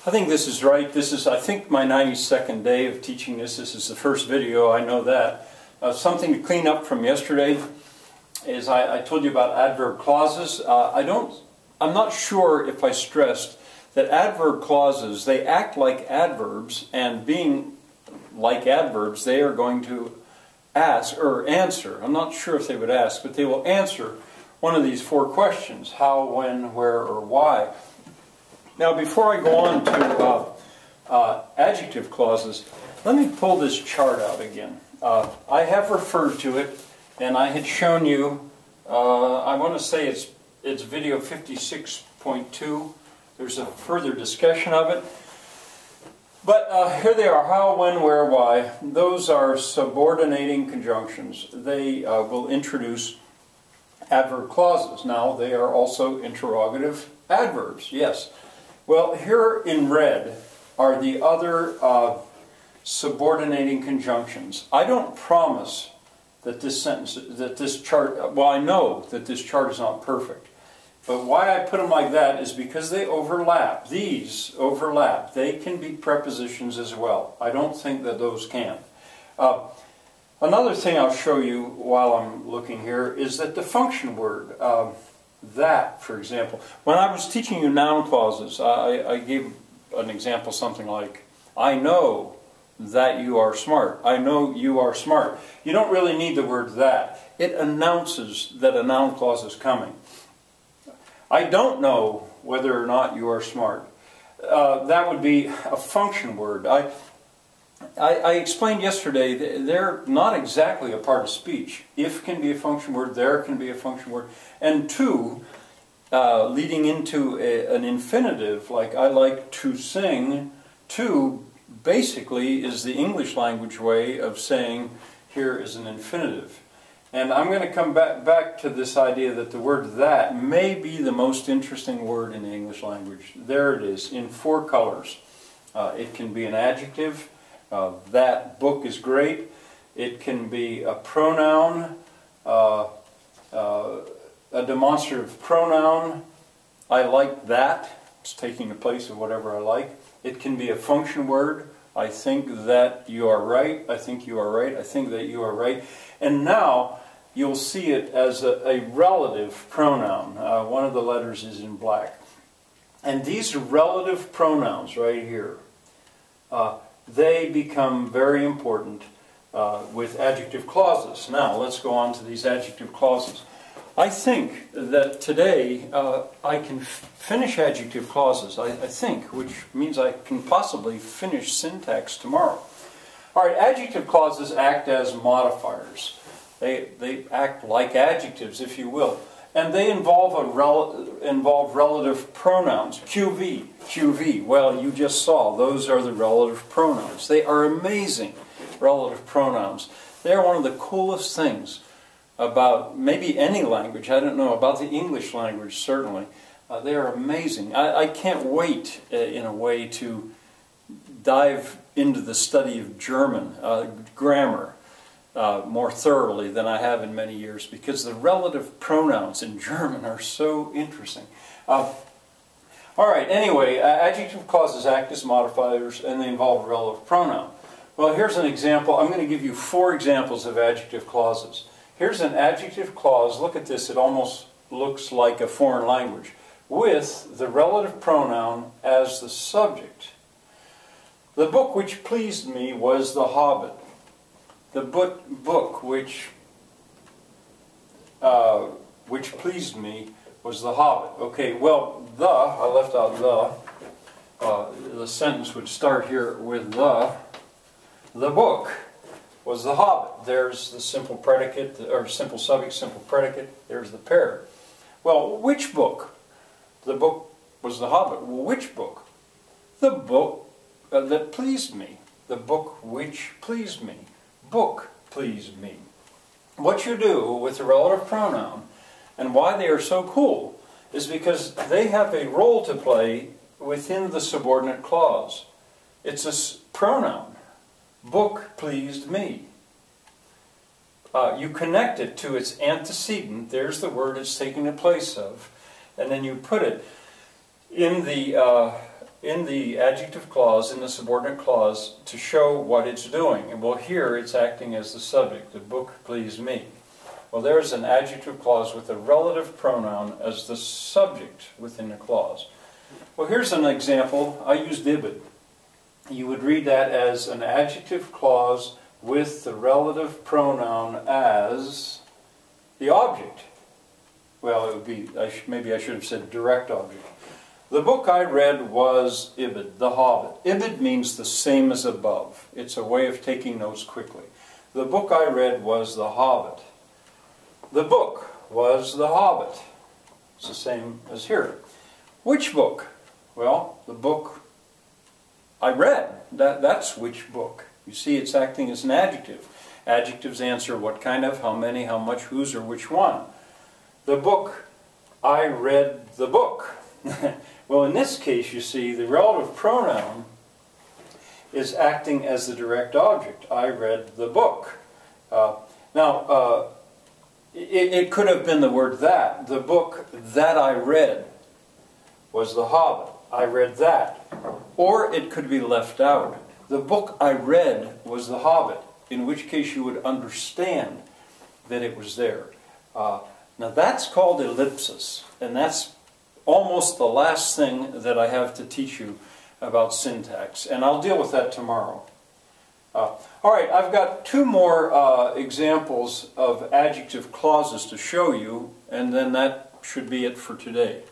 I think this is right. This is, I think, my 92nd day of teaching this. This is the first video, I know that. Something to clean up from yesterday is I told you about adverb clauses. I'm not sure if I stressed that adverb clauses, they act like adverbs, and being like adverbs, they are going to ask or answer. I'm not sure if they would ask, but they will answer one of these four questions: how, when, where, or why. Now, before I go on to adjective clauses, let me pull this chart out again. I have referred to it, and I had shown you, I want to say it's video 56.2. There's a further discussion of it. But here they are: how, when, where, why. Those are subordinating conjunctions. They will introduce adverb clauses. Now, they are also interrogative adverbs, yes. Well, here in red are the other subordinating conjunctions. I don't promise that this sentence, that this chart, well, I know that this chart is not perfect. But why I put them like that is because they overlap. These overlap. They can be prepositions as well. I don't think that those can. Another thing I'll show you while I'm looking here is that the function word, that, for example. When I was teaching you noun clauses, I gave an example, something like, I know that you are smart. I know you are smart. You don't really need the word that. It announces that a noun clause is coming. I don't know whether or not you are smart. That would be a function word. I explained yesterday that they're not exactly a part of speech. If can be a function word, there can be a function word. And to, leading into an infinitive, like I like to sing, to basically is the English language way of saying here is an infinitive. And I'm going to come back to this idea that the word that may be the most interesting word in the English language. There it is, in four colors. It can be an adjective. That book is great. It can be a pronoun, a demonstrative pronoun. I like that. It's taking the place of whatever I like. It can be a function word. I think that you are right. I think you are right. I think that you are right. And now you'll see it as a relative pronoun. One of the letters is in black. And these relative pronouns right here, they become very important with adjective clauses. Now, let's go on to these adjective clauses. I think that today I can finish adjective clauses, I think, which means I can possibly finish syntax tomorrow. All right, adjective clauses act as modifiers. They act like adjectives, if you will. And they involve relative pronouns. QV, QV. Well, you just saw, those are the relative pronouns. They are amazing relative pronouns. They are one of the coolest things about maybe any language. I don't know, about the English language, certainly. They are amazing. I can't wait, in a way, to dive into the study of German grammar more thoroughly than I have in many years, because the relative pronouns in German are so interesting. All right, anyway, adjective clauses act as modifiers, and they involve a relative pronoun. Well, here's an example. I'm going to give you 4 examples of adjective clauses. Here's an adjective clause. Look at this. It almost looks like a foreign language, with the relative pronoun as the subject. The book which pleased me was The Hobbit. The book which pleased me was The Hobbit. Okay, well, I left out the sentence would start here with the book was The Hobbit. There's the simple predicate, or simple subject, simple predicate. There's the pair. Well, which book? The book was The Hobbit. Well, which book? The book that pleased me. The book which pleased me. Book pleased me. What you do with the relative pronoun, and why they are so cool, is because they have a role to play within the subordinate clause. It's a pronoun. Book pleased me. You connect it to its antecedent. There's the word it's taking the place of. And then you put it in the in the adjective clause, in the subordinate clause, to show what it's doing. And well, here it's acting as the subject. The book pleased me. Well, there's an adjective clause with a relative pronoun as the subject within the clause. Well, here's an example. I used ibid. You would read that as an adjective clause with the relative pronoun as the object. Well, it would be, maybe I should have said direct object. The book I read was ibid, The Hobbit. Ibid means the same as above. It's a way of taking notes quickly. The book I read was The Hobbit. The book was The Hobbit. It's the same as here. Which book? Well, the book I read. That's which book. You see, it's acting as an adjective. Adjectives answer what kind of, how many, how much, whose, or which one. The book, I read the book. Well, in this case, you see, the relative pronoun is acting as the direct object. I read the book. It could have been the word that. The book that I read was The Hobbit. I read that. Or it could be left out. The book I read was The Hobbit, in which case you would understand that it was there. Now that's called ellipsis, and that's almost the last thing that I have to teach you about syntax, and I'll deal with that tomorrow. All right, I've got two more examples of adjective clauses to show you, and then that should be it for today.